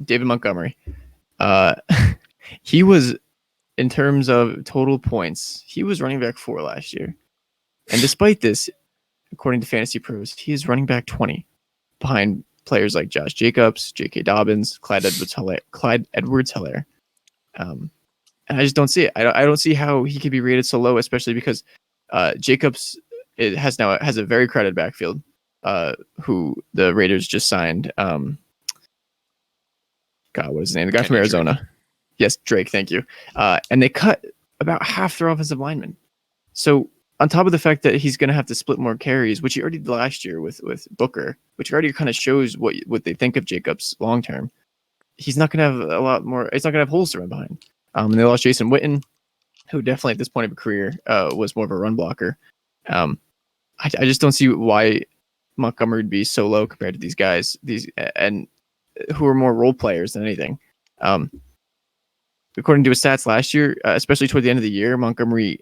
David Montgomery. Uh, he was, in terms of total points, he was running back 4 last year. And despite this, according to Fantasy Pros, he is running back 20 behind players like Josh Jacobs, J.K. Dobbins, Clyde Edwards-Helaire. And I just don't see it. I don't see how he could be rated so low, especially because Jacobs has a very crowded backfield, who the Raiders just signed. God, what is his name? The guy from Arizona. Drake. Yes, Drake. Thank you. And they cut about half their offensive linemen. So on top of the fact that he's going to have to split more carries, which he already did last year with Booker, which already kind of shows what they think of Jacobs long term. He's not going to have a lot more. He's not going to have holes to run behind. And they lost Jason Witten, who definitely at this point of a career was more of a run blocker. I just don't see why Montgomery would be so low compared to these guys, and who are more role players than anything. According to his stats last year, especially toward the end of the year, Montgomery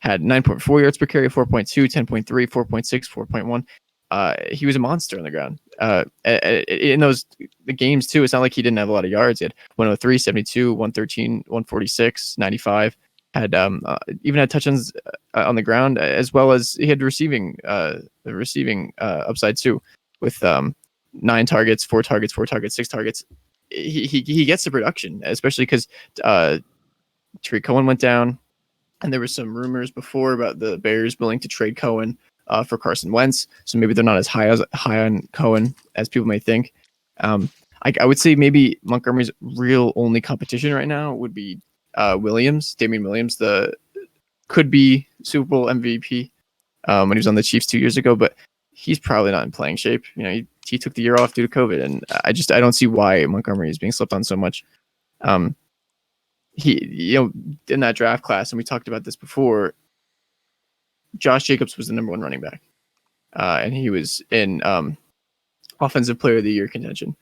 had 9.4 yards per carry, 4.2, 10.3, 4.6, 4.1. He was a monster on the ground. In the games too, it's not like he didn't have a lot of yards. He had 103, 72, 113, 146, 95. Had even had touchdowns on the ground, as well as he had receiving upside too, with 9 targets, 4 targets, 4 targets, 6 targets. He gets the production, especially because Tariq Cohen went down, and there were some rumors before about the Bears willing to trade Cohen for Carson Wentz. So maybe they're not as high on Cohen as people may think. I would say maybe Montgomery's real only competition right now would be Williams, Damien Williams, could be Super Bowl MVP when he was on the Chiefs 2 years ago, but he's probably not in playing shape. He took the year off due to COVID, and I don't see why Montgomery is being slept on so much. He, in that draft class, and we talked about this before, Josh Jacobs was the number 1 running back, and he was in offensive player of the year contention.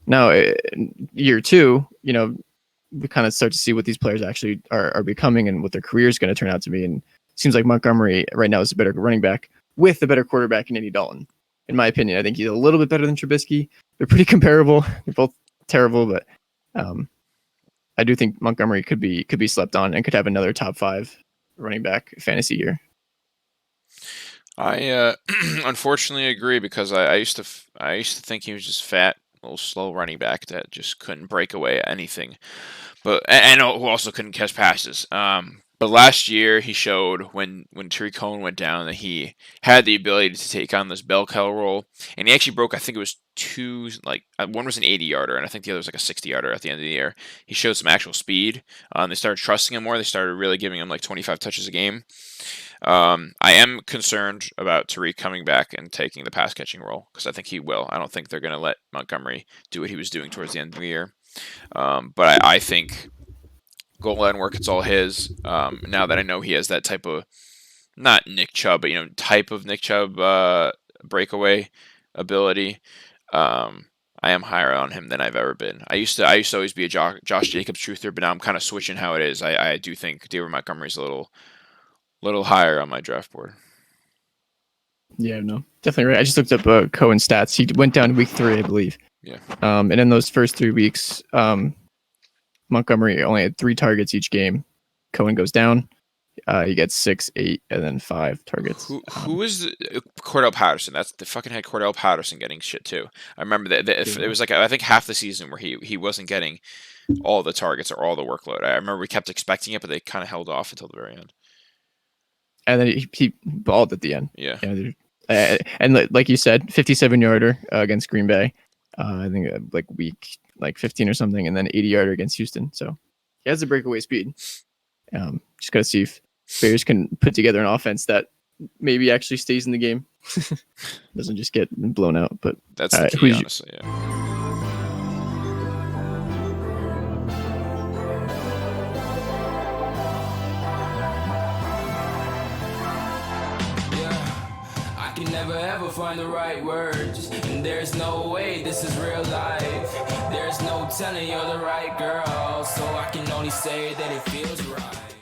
Now, year 2, we kind of start to see what these players actually are becoming and what their career is going to turn out to be. And it seems like Montgomery right now is a better running back with a better quarterback in Andy Dalton. In my opinion, I think he's a little bit better than Trubisky. They're pretty comparable. They're both terrible, but I do think Montgomery could be slept on and could have another top 5 running back fantasy year. I unfortunately agree, because I used to think he was just fat, little slow running back that just couldn't break away at anything, and who also couldn't catch passes. But last year he showed when Tariq Cohen went down that he had the ability to take on this bell cow role, and he actually broke, I think it was 2, one was an 80-yarder, and I think the other was like a 60-yarder at the end of the year. He showed some actual speed. They started trusting him more. They started really giving him like 25 touches a game. I am concerned about Tariq coming back and taking the pass catching role, because I think he will. I don't think they're going to let Montgomery do what he was doing towards the end of the year. But I think goal line work, it's all his. Now that I know he has that type of, not Nick Chubb, but type of Nick Chubb breakaway ability, I am higher on him than I've ever been. I used to always be a Josh Jacobs truther, but now I'm kind of switching how it is. I do think David Montgomery's a little higher on my draft board. Yeah, no, definitely right. I just looked up Cohen's stats. He went down week 3, I believe. Yeah. And in those first 3 weeks, Montgomery only had 3 targets each game. Cohen goes down. He gets 6, 8, and then 5 targets. Who is the Cordell Patterson? That's the fucking head. Cordell Patterson getting shit too. I remember that it was like, I think half the season where he wasn't getting all the targets or all the workload. I remember we kept expecting it, but they kind of held off until the very end. And then he balled at the end. Yeah. And like you said, 57-yarder against Green Bay. I think like week 15 or something, and then 80-yarder against Houston. So he has the breakaway speed. Just got to see if Bears can put together an offense that maybe actually stays in the game. Doesn't just get blown out. But that's the key, honestly. Yeah. Never ever find the right words, and there's no way this is real life. There's no telling you're the right girl, so I can only say that it feels right.